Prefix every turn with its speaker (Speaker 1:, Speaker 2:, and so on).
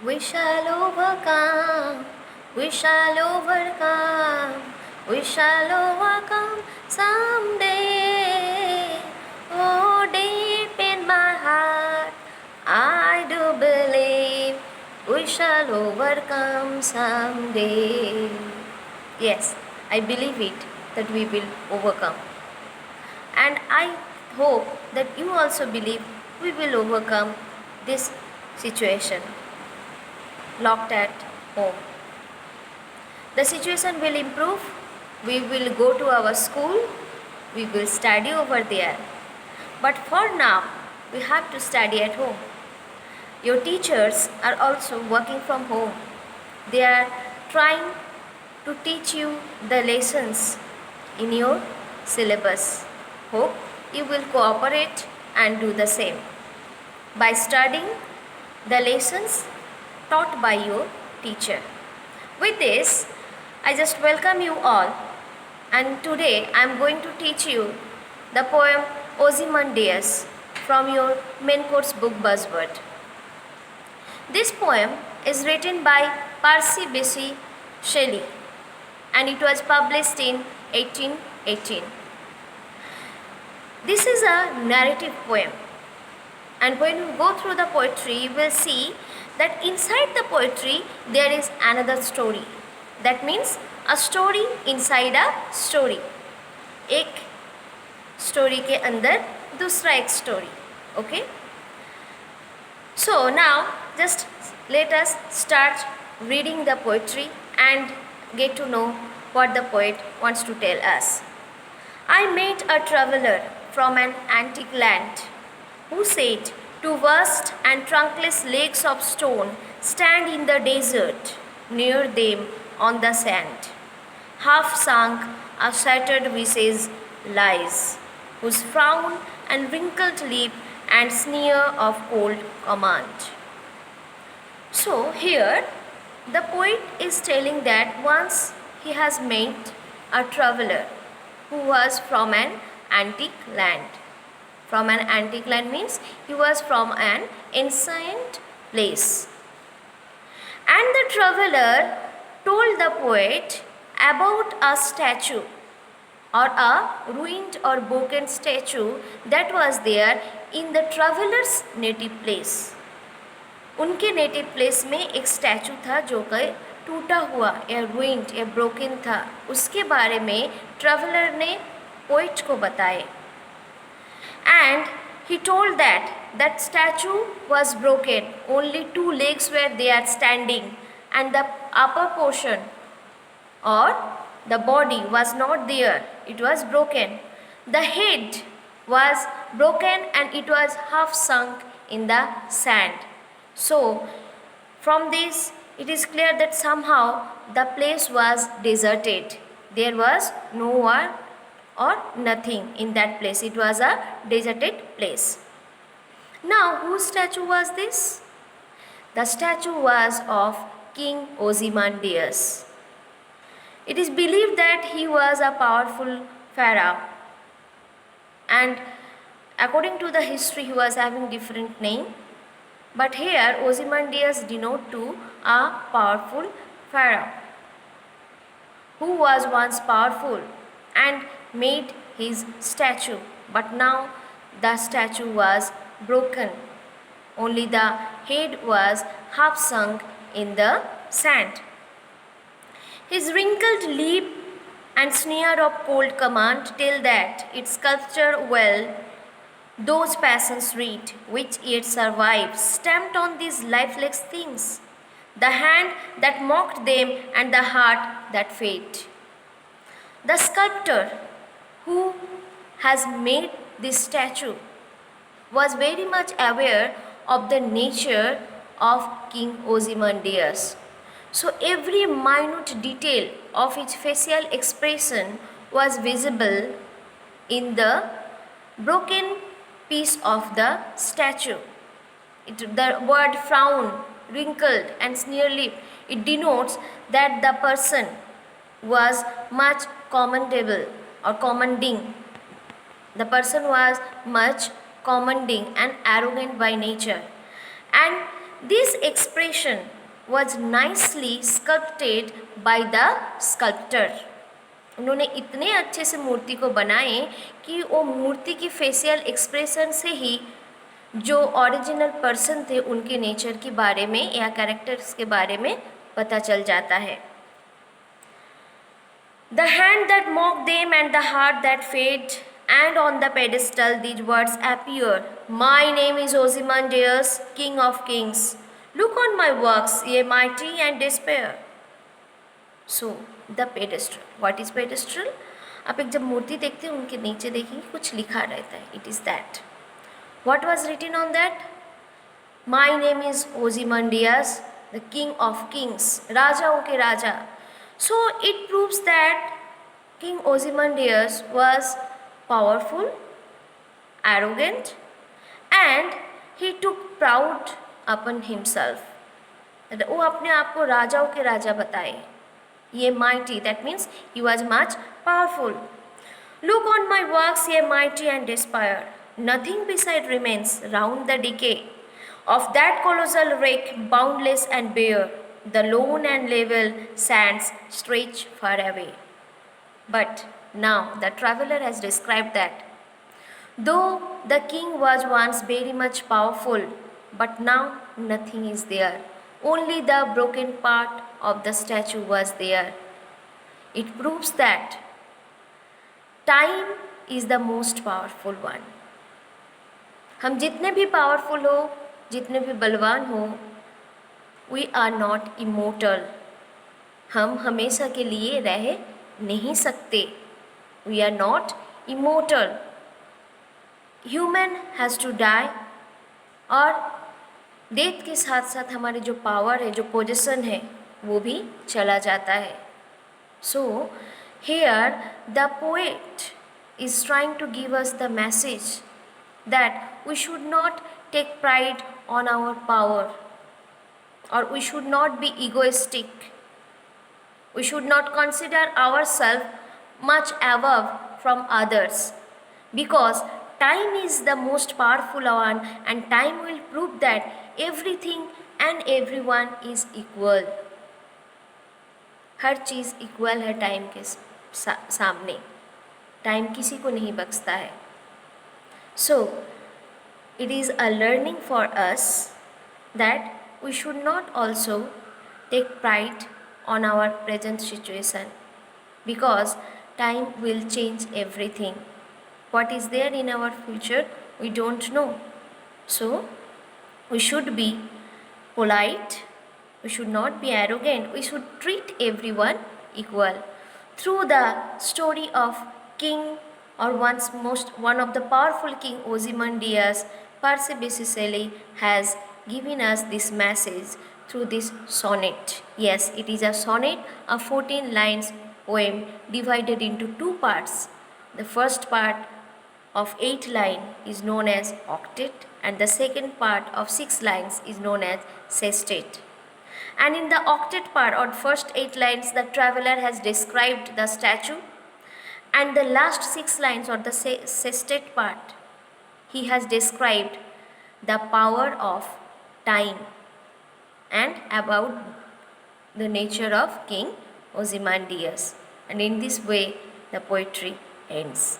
Speaker 1: We shall overcome, we shall overcome, we shall overcome someday. Oh, deep in my heart, I do believe we shall overcome someday. Yes, I believe it that we will overcome. And I hope that you also believe we will overcome this situation locked at home. The situation will improve. We will go to our school. We will study over there. But for now, we have to study at home. Your teachers are also working from home. They are trying to teach you the lessons in your syllabus. Hope you will cooperate and do the same by studying the lessons taught by your teacher. With this, I just welcome you all, and today I am going to teach you the poem Ozymandias from your main course book Buzzword. This poem is written by Percy Bysshe Shelley and it was published in 1818. This is a narrative poem, and when you go through the poetry you will see that inside the poetry there is another story. That means a story inside a story. एक story के अंदर दूसरा एक story. Okay? So now just let us start reading the poetry and get to know what the poet wants to tell us. I met a traveller from an antique land who said, two vast and trunkless lakes of stone stand in the desert, near them on the sand. Half sunk, a shattered visage lies, whose frown and wrinkled lip and sneer of cold command. So here the poet is telling that once he has met a traveller who was from an antique land. From an antique land means he was from an ancient place. And the traveller told the poet about a statue or a ruined or broken statue that was there in the traveller's native place. उनके native place में एक statue था जो कि टूटा हुआ या ruined या broken था. उसके बारे में ट्रैवलर ने पोइट को बताए. And he told that that statue was broken. Only two legs were there standing and the upper portion or the body was not there. It was broken. The head was broken and it was half sunk in the sand. So from this it is clear that somehow the place was deserted. There was no one or nothing in that place. It was a deserted place. Now whose statue was this? The statue was of King Ozymandias. It is believed that he was a powerful pharaoh, and according to the history he was having different name, but here Ozymandias denote to a powerful pharaoh who was once powerful and made his statue, but now the statue was broken. Only the head was half sunk in the sand. His wrinkled lip and sneer of cold command tell that it sculptured well those passions read which yet survive, stamped on these lifeless things, the hand that mocked them and the heart that fed. The sculptor who has made this statue was very much aware of the nature of King Ozymandias. So every minute detail of his facial expression was visible in the broken piece of the statue. The word frown, wrinkled and sneer lip, it denotes that the person was much commendable or commanding. The person was much commanding and arrogant by nature. And this expression was nicely sculpted by the sculptor. उन्होंने इतने अच्छे से मूर्ति को बनाए कि वो मूर्ति की facial expression से ही जो ओरिजिनल पर्सन थे उनके नेचर के बारे में या कैरेक्टर्स के बारे में पता चल जाता है. The hand that mocked them and the heart that fed, and on the pedestal these words appear. My name is Ozymandias, King of Kings. Look on my works, ye mighty and despair. So, the pedestal. What is pedestal? आप एक जब मूर्ति देखते हैं उनके नीचे देखेंगे कुछ लिखा रहता है. It is that. What was written on that? My name is Ozymandias, the King of Kings. राजाओं के राजा. So it proves that King Ozymandias was powerful, arrogant, and he took proud upon himself. वो अपने आप को राजाओं के राजा बताए. ये mighty, that means he was much powerful. Look on my works, ye mighty and despair. Nothing beside remains round the decay of that colossal wreck, boundless and bare. The lone and level sands stretch far away. But now the traveler has described that though the king was once very much powerful, but now nothing is there. Only the broken part of the statue was there. It proves that time is the most powerful one. हम जितने भी powerful हो, जितने भी बलवान हो, We are not immortal. हम हमेशा के लिए रह नहीं सकते. We are not immortal. Human has to die. और डेथ के साथ साथ हमारे जो पावर है, जो पोजीशन है, वो भी चला जाता है. So here the poet is trying to give us the message that we should not take pride on our power. Or we should not be egoistic. We should not consider ourselves much above from others, because time is the most powerful one, and time will prove that everything and everyone is equal. Her cheese equal है time के सामने. Time किसी को नहीं बख्शता है. So it is a learning for us that we should not also take pride on our present situation, because time will change everything. What is there in our future, we don't know. So we should be polite, we should not be arrogant, we should treat everyone equal. Through the story of King, or one of the powerful King Ozymandias, Percy Bysshe Shelley has given us this message through this sonnet. Yes, it is a sonnet, a 14 lines poem divided into two parts. The first part of 8 lines is known as octet, and the second part of 6 lines is known as sestet. And in the octet part, or first 8 lines, the traveler has described the statue, and the last 6 lines, or the sestet part, he has described the power of time and about the nature of King Ozymandias. And in this way the poetry ends.